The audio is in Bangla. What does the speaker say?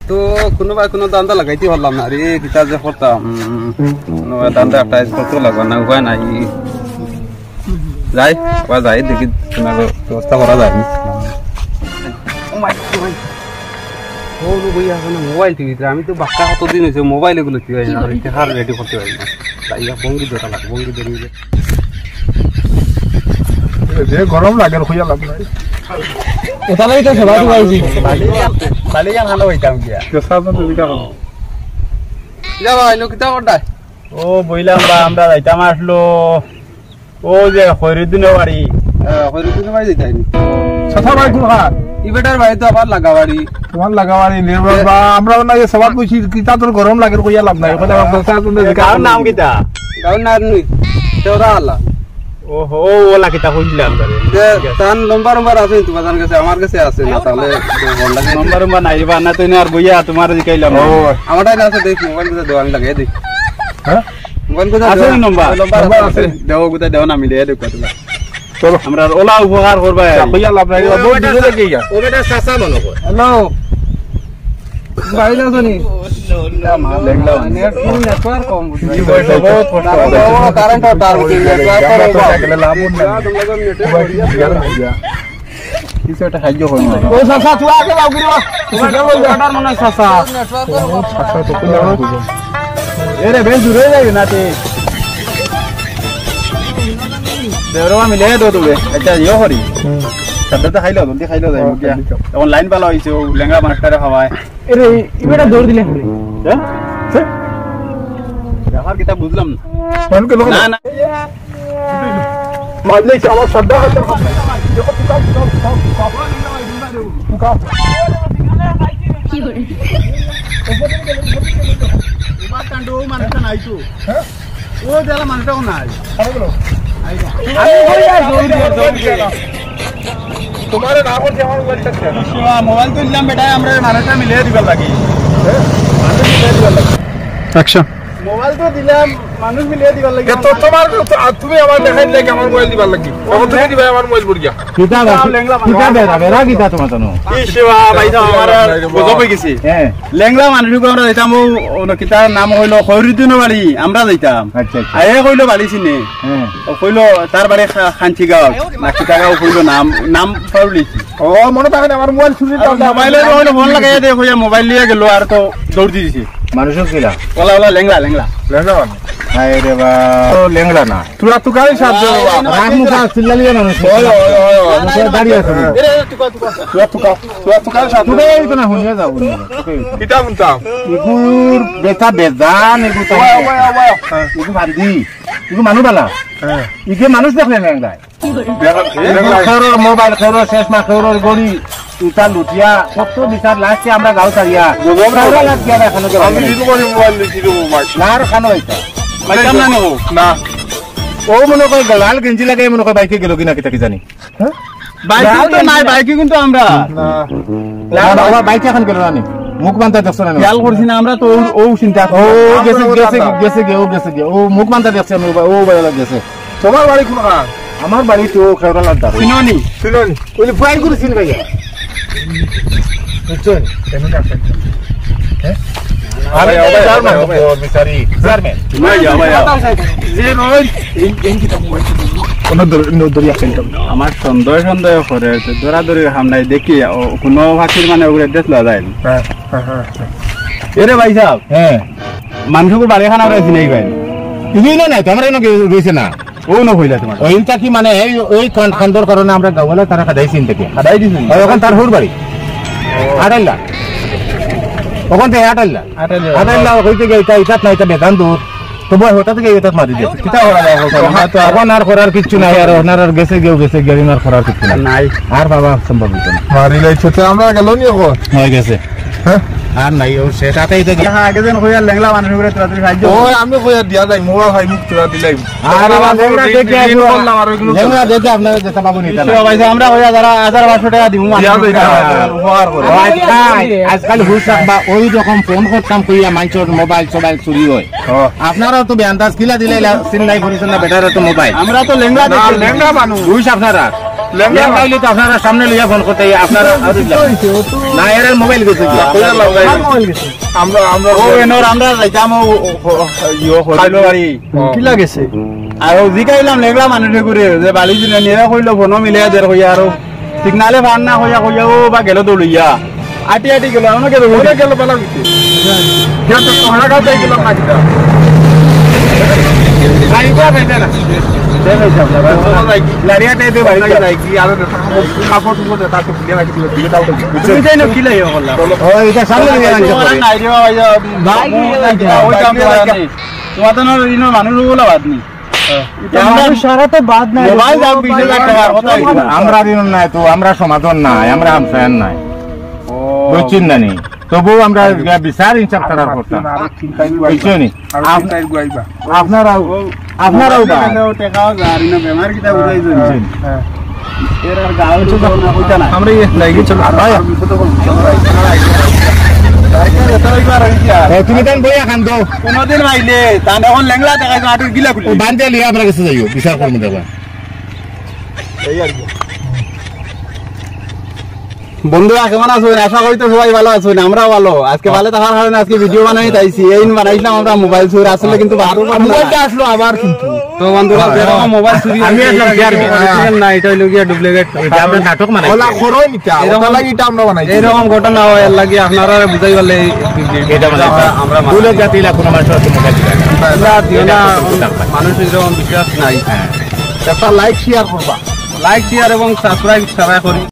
তো কোনো দান্দা লাগাইতে পারলাম না রে, কিতা যে করতাম, কোনো দান্দা একটা করতে লাগবে না, উপায় নাই। যাই আবার যাই দেখি ব্যবস্থা করা যায়। মোবাইল টিভিতে আমি তো বাক্কা কতদিন হয়েছে মোবাইল এগুলো হার রেডি করতে পারি না, তাই বঙ্গি ধরা লাগে, বঙ্গি ধরে গরম লাগে খুঁজে লাভ নাই। ও বইলাম বা আমরা যাইতাম আসলো ও যে খৈরুদ্দিনের বাড়ি। খৈরুদ্দিনের বাড়ি যেতে হয়নি, কথা বাড়ি কোন হাত ইবেটার বাড়ি তো আবার লাগাবাড়ি, তোমার লাগাবাড়ি নির্ভর বা আমরা না যে সবার বুঝি কিতা তোর গরম লাগে কইয়া লাভ নাই। গাঁর নাম কিতা? গাঁর নাম নুই তেওরা আল্লাহ। ওহো ওলা কিতা কইলাম তার নম্বর আছে তোমার কাছে, আমার কাছে আছে না, তাহলে নম্বর নাই বা না তুই আর বইয়া তোমার জিকাইলাম। ও আমারটাই আছে, দেখ মোবাইল কোথায় দেও, আমি লাগাই দিই। হ্যাঁ মোবাইল কোথায় আছে নম্বর আছে, দেও কোথায় দেও না, মিলিয়ে দেখ কতলা। চলো আমরা ওলা উপকার করবা, কইয়া লাভ নাই। বহুত দিন লাগে গিয়া ও বেটা চাচা মনে কর। হ্যালো বাইরে আছনি? মা লেগলা নেটওয়ার্ক কম বুঝি, বহুত কারেন্ট তার নেটওয়ার্ক করে লাভ না, তোমরা নেটওয়ার্ক দিয়া কিছু একটা সাহায্য করো না। ও চাচা তুই আগে লাও গিরবা, তোমার অর্ডার মনে চাচা চাচা তো কোন বুঝো এরে বেশ দূরে যাই না তে দেওরা মিলে দো তুমি এটা ইও করি সবটা খাইলো জলদি খাইলো যাই মুকিয়া এখন লাইন পালা হইছে লেঙ্গা মাস্টারে খাওয়ায়। এরে ইবেটা দৌড় দিলে হবে হ্যাঁ আমার কিতা বুঝলাম না। ফোন কে লোক না না মারলে আমার শ্রদ্ধা হতে কি করে এবার কান্ডো মানুষটা নাই তো। হ্যাঁ ও দেলা মানুষটাও নাই। তোমার না করছে আমার মোবাইলটা মোবাইল তো দিলাম বেটা, আমরা মানুষটা মিলিয়ে দিবার লাগি। অ্যাকশন মোবাইল তো দিলাম মানুষ মিলিয়ে দিবার লাগি। তো তোমার তুমি আমার দেখাই লাগে আমার মোবাইল দিবার লাগি, তখন তুমি দিবা আমার মোবাইল বড়িয়া কিতা বেরা বেরা কিতা তোমার জানো ইশবা ভাইটা আমার গজব হই গেছে। হ্যাঁ লেংলা মানুষকে আমরা যাইতাম ও কিতার নাম হইলো খৈরুদ্দিনের বাড়ি, আমরা যাইতাম। আচ্ছা আয়ে কইলো বাড়ি চিনে। হ্যাঁ কইলো তার বাড়ি খানচি গাঁও না কিতা গাঁও কইলো নাম পাউলিছি। ও মনে থাকে না আমার মোবাইল চুরি মোবাইলে ফোন লাগাই দে কইয়া মোবাইল নিয়ে গেল আর তো দৌড় দিয়েছে মানুষও কিলা ওলা ওলা লেংলা লেংলা লেঙ্গা হায় রে বা ও লেংলা না তুরা তো গাড়ি সাথে রামুখা চিল্লালিয়া মানুষ ওই দাঁড়িয়ে আছে। তুরা তো গাড়ি সাথে তুই এই তো না হুনিয়া যাও কিতা বলতাম ইগুর বেটা বেজান ইগু তো ইগু ভান্দি ইগু মানুষ বালা। হ্যাঁ ইগে মানুষ দেখলে লেংলা লেঙ্গা খেরোর মোবাইল খেরোর শেষমা খেরোর গড়ি ইটা লুটিয়া সত্য বিচার লাস্টে আমরা গাঁও ছাড়িয়া আমি দিতে পারি মোবাইল দিছি মোবাইল না আর খানো হইতা না না ও মনে কয় লাল গেঞ্জি লাগাই মনে কয় বাইকে গেল কিনা কিতা কি জানি। বাইকে তো নাই, বাইকে কিন্তু আমরা না বাইকে এখন গেল না মুখ বান্ধা দেখছো না খেয়াল করছি না আমরা তো ও চিন্তা ও গেছে গেছে গেছে গে ও গেছে গে ও মুখ বান্ধা দেখছে ও বাইরে গেছে। তোমার বাড়ি কোন খান? আমার বাড়ি তো খেওড়ালার দাঁড় চিনি শুনুন ওই ফাইল করে চিনি ভাইয়া বুঝছেন পেমেন্ট আছে হ্যাঁ আরে জার্মান মিসারি জার্মান ভাইয়া ভাইয়া যে রোজ এই কি কোন দরিয়া সেন্টার আমার সন্দেহ করে দৌড়াদৌড়ি হামলাই দেখি কোনো ভাষীর মানে ওগুলো দেখলো যায়। হ্যাঁ হ্যাঁ এরে ভাই সাহেব হ্যাঁ মানুষকে বাড়ি খানা রয়েছে নেই ভাই তুমি না নাই তোমার এনে রয়েছে না ও না হইলা তোমার ওইটা কি মানে ওই খন্ডর কারণে আমরা গাওয়ালে তারা খাদাইছি থেকে খাদাই দিছেন ওখান তার হুর বাড়ি আড়াইলা ওখান থেকে আড়াইলা হইতে গিয়ে এটা না এটা বেদান দূর তবু ওটা থেকে এটা মারি দিয়েছে কিতা করা যায় এখন আর করার কিছু নাই আর ওনার আর গেছে গেছে আর করার কিছু নাই আর বাবা সম্ভব হইতো না মারিলে ছোট আমরা গেল নি এখন হয়ে গেছে হ্যাঁ আর নাই ও শেষাতেই থেকে আগে যেন হইয়া লেংলা মানুষগুলো তাড়াতাড়ি সাহায্য ওই আমি কইয়া দিয়া যাই মোবাইল ভাই মুখ তোরা দিলাই আর লেংলা দেখে বললাম আর ওইগুলো লেংলা দেখে আপনারা যেটা বাবু নিতে না ভাই আমরা হইয়া যারা 1500 টাকা দিমু উপহার করে আজকাল হুশ রাখবা ওই রকম ফোন করতাম কইয়া মানুষের মোবাইল চুরি হয় আপনারা তো বেআন্দাজ কিলা দিলে সিলাই করেছেন না বেটার তো মোবাইল আমরা তো লেংলা লেঙ্গা মানুষ হুশ আপনারা লেংলা হইলে তো আপনারা সামনে লইয়া ফোন করতে আপনারা না এর মোবাইল গেছে কি আমরা আমরা ও এনর আমরা যাইতাম ইয়ো হইলো বাড়ি কি লাগেছে আর জিকাইলাম লেগলা মানুষ করে যে বালি দিনে নিয়ে কইলো ফোন মিলে দের কইয়া আর সিগনালে ফান না কইয়া কইয়া ও বা গেল দৌড়িয়া আটি আটি গেল আমাকে তো ওরে গেল বেলা গেছে কেন তো তোমরা কাছে গেল না কিটা আইবা বেটা না লারিয়াতে দে বাড়ি যাই কি আর কাপড় টুকু দে তাকে দিয়ে রাখি দিয়ে দাও তো তুমি যাই না কি লাইও বললা ও এটা সামনে লইয়া আনতে পারে নাই রে ভাই ওই কাম নাই তোমার তো ইনো মানুষ বলা বাদ নি সারা তো বাদ নাই মোবাইল দাও 20000 টাকার কথা আমরা দিন নাই তো আমরা সমাধান নাই আমরা আমসান নাই বুঝছেন না নি তবু আমরা বিচার ইনসাফ করার করতাম বুঝছেন নি আপনারাও আপনারাও টাকাও জারি না বেমার কিটা বুঝাই দিন এর আর গাঁও তো না কইতা না আমরা লাগি চল ভাই তুমি তান বইয়া খান তো কোনদিন ভাইলে তান এখন লেংলা টাকা আটু গিলা খুলি বান্ধে লিয়া আপনার কাছে যাইও বিচার করবো দেবা বন্ধুরা কেমন আছেন আশা করি তো সবাই ভালো আছেন আমরাও ভালো আজকে ভালো থাকার কারণে আজকে ভিডিও বানাই তাইছি এই বানাইছিলাম আমরা মোবাইল চুরি আসলে কিন্তু মোবাইলটা আসলো আবার কিন্তু তো বন্ধুরা যেরকম মোবাইল চুরি আমি আসলাম শেয়ার না এটা হইলো গিয়া ডুপ্লিকেট এটা আমরা নাটক মানে ওলা খরই নিতা ওটা লাগি এটা আমরা বানাই এইরকম ঘটনা হয় এর লাগি আপনারা বুঝাই পারলে এটা মানে আমরা ভুলে জাতিলা কোনো মানুষ আছে মোবাইল দিলা মানুষ এরকম বিশ্বাস নাই একটা লাইক শেয়ার করবা লাইক শেয়ার এবং সাবস্ক্রাইব সবাই করি